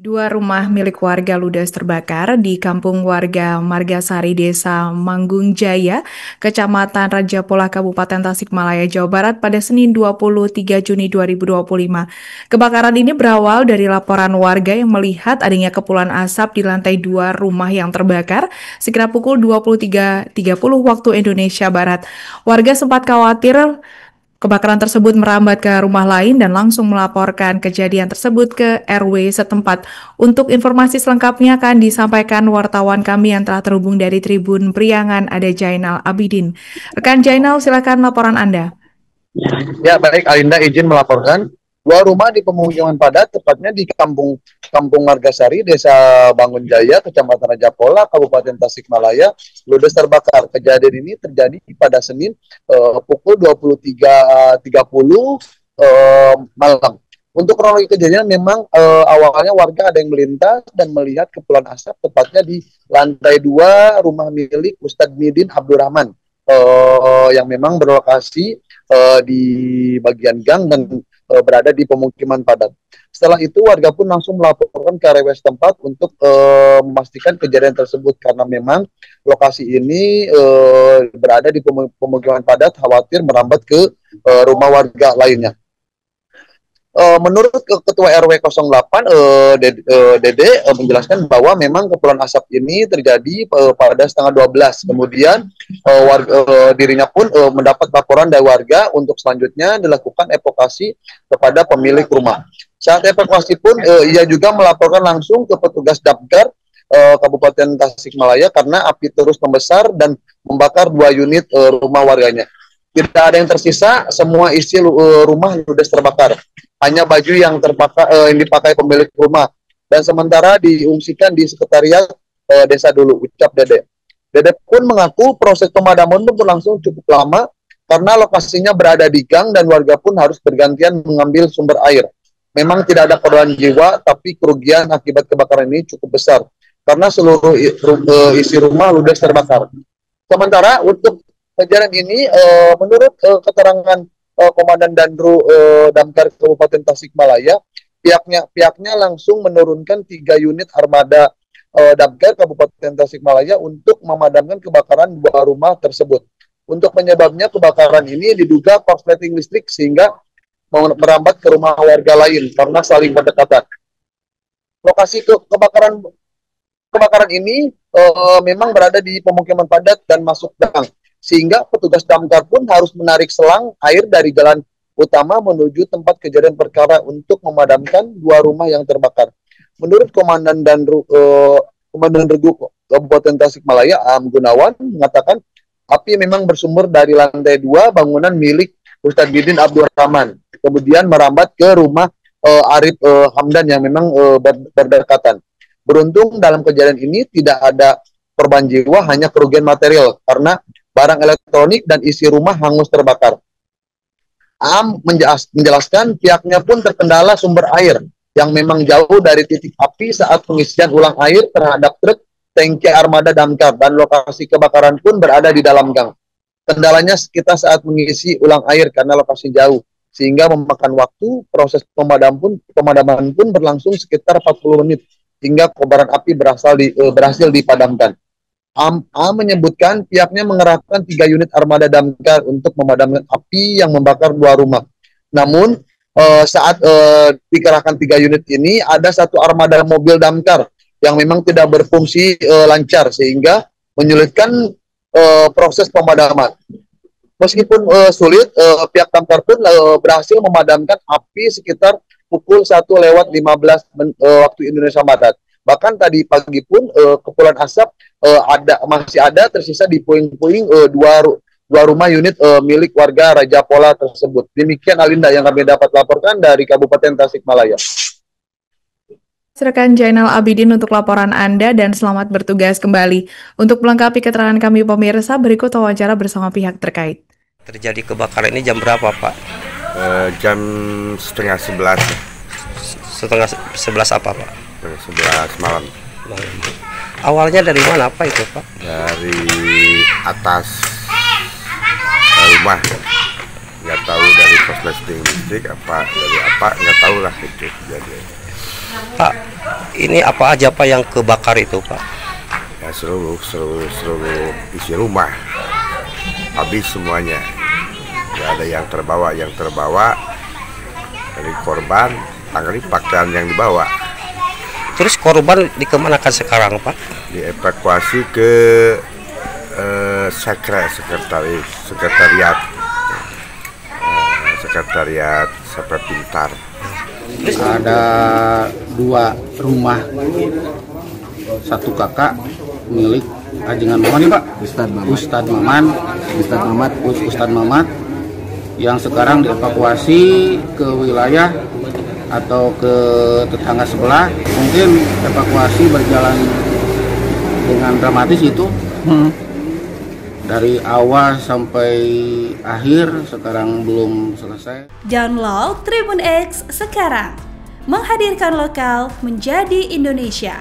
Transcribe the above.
Dua rumah milik warga ludes terbakar di kampung warga Margasari, Desa Manggung Jaya, Kecamatan Raja Polah, Kabupaten Tasikmalaya, Jawa Barat pada Senin 23 Juni 2025. Kebakaran ini berawal dari laporan warga yang melihat adanya kepulan asap di lantai 2 rumah yang terbakar sekitar pukul 23.30 waktu Indonesia Barat. Warga sempat khawatir kebakaran tersebut merambat ke rumah lain dan langsung melaporkan kejadian tersebut ke RW setempat. Untuk informasi selengkapnya akan disampaikan wartawan kami yang telah terhubung dari Tribun Priangan, ada Jainal Abidin. Rekan Jainal, silakan laporan Anda. Ya, baik, Alinda izin melaporkan dua rumah di pemukiman padat, tepatnya di Kampung Margasari, Desa Bangun Jaya, Kecamatan Raja Polah, Kabupaten Tasikmalaya, ludes terbakar. Kejadian ini terjadi pada Senin pukul 23.30 malam. Untuk kronologi kejadian memang awalnya warga ada yang melintas dan melihat kepulan asap tepatnya di lantai 2 rumah milik Ustadz Midin Abdurrahman yang memang berlokasi di bagian gang dan berada di pemukiman padat. Setelah itu warga pun langsung melaporkan ke RW setempat untuk memastikan kejadian tersebut karena memang lokasi ini berada di pemukiman padat, khawatir merambat ke rumah warga lainnya. Menurut Ketua RW 08 Dede menjelaskan bahwa memang kepulan asap ini terjadi pada setengah 12. Kemudian dirinya pun mendapat laporan dari warga untuk selanjutnya dilakukan evakuasi kepada pemilik rumah. Saat evakuasi pun ia juga melaporkan langsung ke petugas Damkar Kabupaten Tasikmalaya karena api terus membesar dan membakar 2 unit rumah warganya. Tidak ada yang tersisa, semua isi rumah ludes terbakar. Hanya baju yang dipakai pemilik rumah dan sementara diungsikan di sekretariat desa dulu, ucap Dede. Dede pun mengaku proses pemadaman pun berlangsung cukup lama karena lokasinya berada di gang dan warga pun harus bergantian mengambil sumber air. Memang tidak ada korban jiwa, tapi kerugian akibat kebakaran ini cukup besar karena seluruh isi rumah ludes terbakar. Sementara untuk kejadian ini, menurut keterangan Komandan Danru Damkar Kabupaten Tasikmalaya, pihaknya langsung menurunkan 3 unit armada Damkar Kabupaten Tasikmalaya untuk memadamkan kebakaran 2 rumah tersebut. Untuk penyebabnya kebakaran ini diduga korsleting listrik sehingga merambat ke rumah warga lain karena saling berdekatan. Lokasi kebakaran ini memang berada di pemukiman padat dan masuk gang, sehingga petugas damkar pun harus menarik selang air dari jalan utama menuju tempat kejadian perkara untuk memadamkan 2 rumah yang terbakar. Menurut Komandan Regu Kabupaten Tasikmalaya, Am Gunawan, mengatakan api memang bersumber dari lantai 2 bangunan milik Ustadz Midin Abdurrahman, kemudian merambat ke rumah Arif Hamdan yang memang berdekatan. Beruntung dalam kejadian ini tidak ada korban jiwa, hanya kerugian material karena barang elektronik dan isi rumah hangus terbakar. Am menjelaskan pihaknya pun terkendala sumber air yang memang jauh dari titik api saat pengisian ulang air terhadap truk tangki armada damkar dan lokasi kebakaran pun berada di dalam gang. Kendalanya kita saat mengisi ulang air karena lokasi jauh sehingga memakan waktu. Proses pemadaman pun berlangsung sekitar 40 menit hingga kobaran api berhasil dipadamkan. A menyebutkan pihaknya mengerahkan 3 unit armada damkar untuk memadamkan api yang membakar 2 rumah. Namun saat dikerahkan 3 unit ini ada 1 armada mobil damkar yang memang tidak berfungsi lancar sehingga menyulitkan proses pemadaman. Meskipun sulit, pihak damkar pun berhasil memadamkan api sekitar pukul 1:15 waktu Indonesia Barat. Bahkan tadi pagi pun kepulan asap masih ada tersisa di puing-puing dua rumah unit milik warga Raja Polah tersebut. Demikian Alinda yang kami dapat laporkan dari Kabupaten Tasikmalaya. Rekan Jainal Abidin untuk laporan Anda dan selamat bertugas kembali. Untuk melengkapi keterangan kami pemirsa, berikut wawancara bersama pihak terkait. Terjadi kebakaran ini jam berapa, Pak? Jam setengah 11. Setengah 11 apa, Pak? 11 malam. Awalnya dari mana, Pak, itu, Pak? Dari atas rumah. Nggak tahu dari korsleting listrik apa, dari apa, nggak tahu lah itu kejadian. Pak, Ini apa aja Pak yang kebakar itu Pak? Ya seluruh isi rumah habis semuanya. Tidak ada yang terbawa dari korban, tanggal pakaian yang dibawa. Terus korban dikemanakan sekarang Pak? Dievakuasi ke sekretariat Sapa Pintar. Ada 2 rumah, 1 kakak milik Ajengan Maman nih Pak, Ustadz Mamat yang sekarang dievakuasi ke wilayah atau ke tetangga sebelah. Mungkin evakuasi berjalan dengan dramatis itu. Dari awal sampai akhir sekarang belum selesai. Download Tribun X sekarang, menghadirkan lokal menjadi Indonesia.